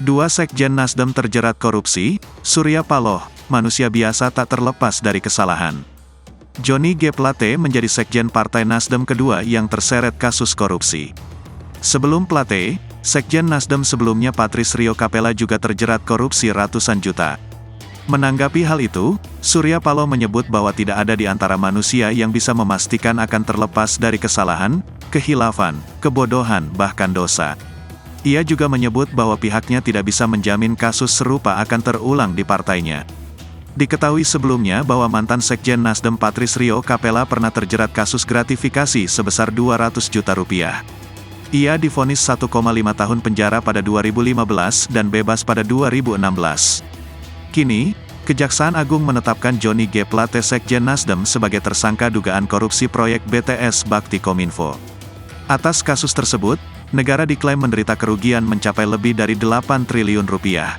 Dua sekjen Nasdem terjerat korupsi, Surya Paloh, manusia biasa tak terlepas dari kesalahan. Johnny G. Plate menjadi sekjen Partai Nasdem kedua yang terseret kasus korupsi. Sebelum Plate, sekjen Nasdem sebelumnya Patris Rio Capella juga terjerat korupsi ratusan juta. Menanggapi hal itu, Surya Paloh menyebut bahwa tidak ada di antara manusia yang bisa memastikan akan terlepas dari kesalahan, kehilafan, kebodohan, bahkan dosa. Ia juga menyebut bahwa pihaknya tidak bisa menjamin kasus serupa akan terulang di partainya. Diketahui sebelumnya bahwa mantan sekjen Nasdem Patris Rio Capella pernah terjerat kasus gratifikasi sebesar 200 juta rupiah. Ia divonis 1,5 tahun penjara pada 2015 dan bebas pada 2016. Kini, Kejaksaan Agung menetapkan Johnny G. Plate sekjen Nasdem sebagai tersangka dugaan korupsi proyek BTS Bakti Kominfo. Atas kasus tersebut, negara diklaim menderita kerugian mencapai lebih dari 8 triliun rupiah.